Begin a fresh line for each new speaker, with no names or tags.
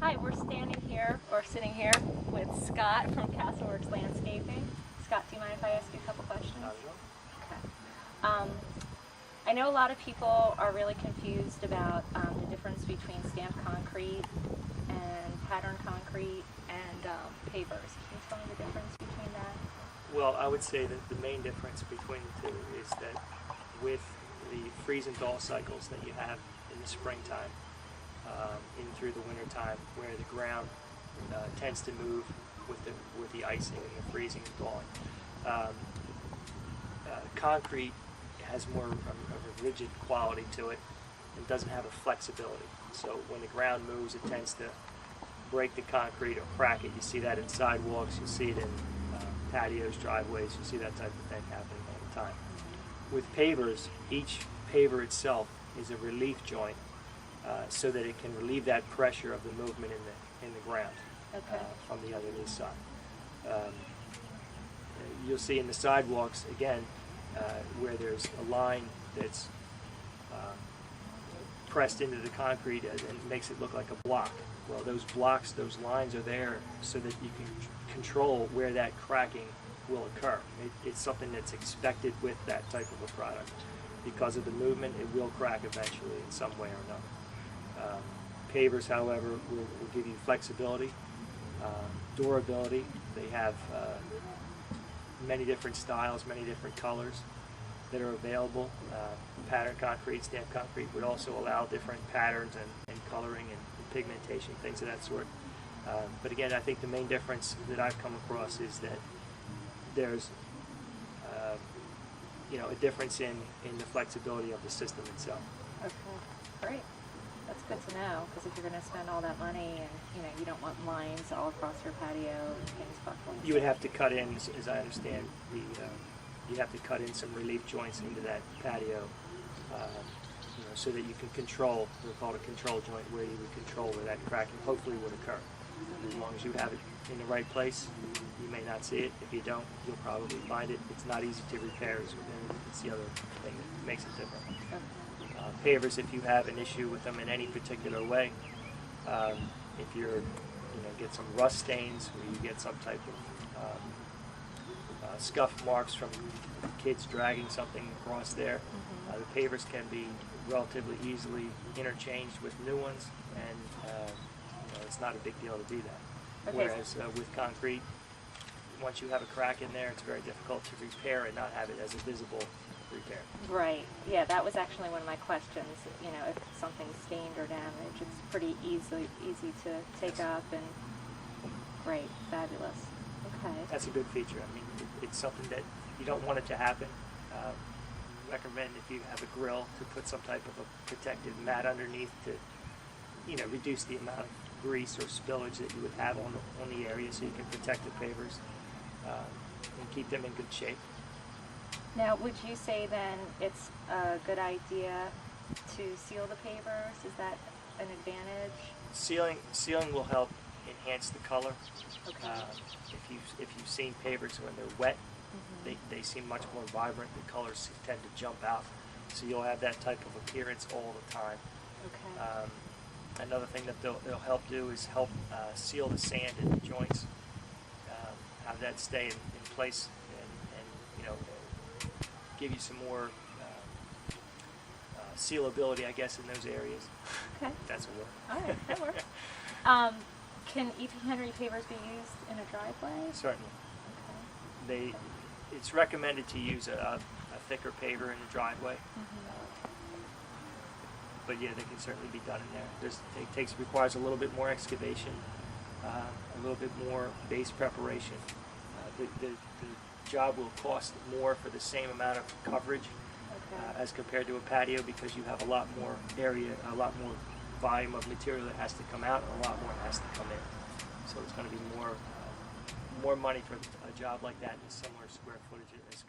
Hi, we're sitting here with Scott from Castleworks Landscaping. Scott, do you mind if I ask you a couple questions? Okay. I know a lot of people are really confused about the difference between stamped concrete and pattern concrete and pavers. Can you tell me the difference between that?
Well, I would say that the main difference between the two is that with the freeze and thaw cycles that you have in the springtime, in through the winter time, where the ground tends to move with the icing and the freezing and thawing. Concrete has more of a rigid quality to it and doesn't have a flexibility. So when the ground moves, it tends to break the concrete or crack it. You see that in sidewalks, you see it in patios, driveways, you see that type of thing happening all the time. With pavers, each paver itself is a relief joint so that it can relieve that pressure of the movement in the ground from the underneath side. You'll see in the sidewalks, again, where there's a line that's pressed into the concrete and makes it look like a block. Well, those blocks, those lines are there so that you can control where that cracking will occur. It's something that's expected with that type of a product. Because of the movement, it will crack eventually in some way or another. Pavers, however, will give you flexibility, durability. They have many different styles, many different colors that are available. Pattern concrete, stamped concrete would also allow different patterns and coloring and pigmentation, things of that sort. But again, I think the main difference that I've come across is that there's a difference in the flexibility of the system itself.
Okay, great. That's good to know, because if you're going to spend all that money and you don't want lines all across your patio and things buckling.
You would have to cut in, as I understand, you have to cut in some relief joints into that patio, so that you can control. They're called a control joint, where you would control where that cracking hopefully would occur. As long as you have it in the right place, you may not see it. If you don't, you'll probably find it. It's not easy to repair. It's the other thing that makes it different.
Okay.
Pavers, if you have an issue with them in any particular way, if you're, get some rust stains, or you get some type of scuff marks from kids dragging something across there, the pavers can be relatively easily interchanged with new ones, and it's not a big deal to do that. Okay. Whereas with concrete, once you have a crack in there, it's very difficult to repair and not have it as a visible repair.
Right. Yeah, that was actually one of my questions. If something's stained or damaged, it's pretty easy to take up, and great, fabulous. Okay.
That's a good feature. I mean, it's something that you don't want it to happen. Recommend if you have a grill to put some type of a protective mat underneath to, reduce the amount of grease or spillage that you would have on the area, so you can protect the pavers and keep them in good shape.
Now, would you say then it's a good idea to seal the pavers? Is that an advantage?
Sealing will help enhance the color.
Okay.
If you've seen pavers when they're wet, they seem much more vibrant. The colors tend to jump out, so you'll have that type of appearance all the time.
Okay.
Another thing that they'll help do is help seal the sand in the joints, have that stay in place, and give you some more sealability, I guess, in those areas.
Okay.
That's a word.
All right, that works. Can EP Henry pavers be used in a driveway?
Certainly.
Okay.
It's recommended to use a thicker paver in the driveway. But yeah, they can certainly be done in there. It requires a little bit more excavation, a little bit more base preparation. The job will cost more for the same amount of coverage as compared to a patio, because you have a lot more area, a lot more volume of material that has to come out, and a lot more has to come in. So it's going to be more money for a job like that in similar square footage as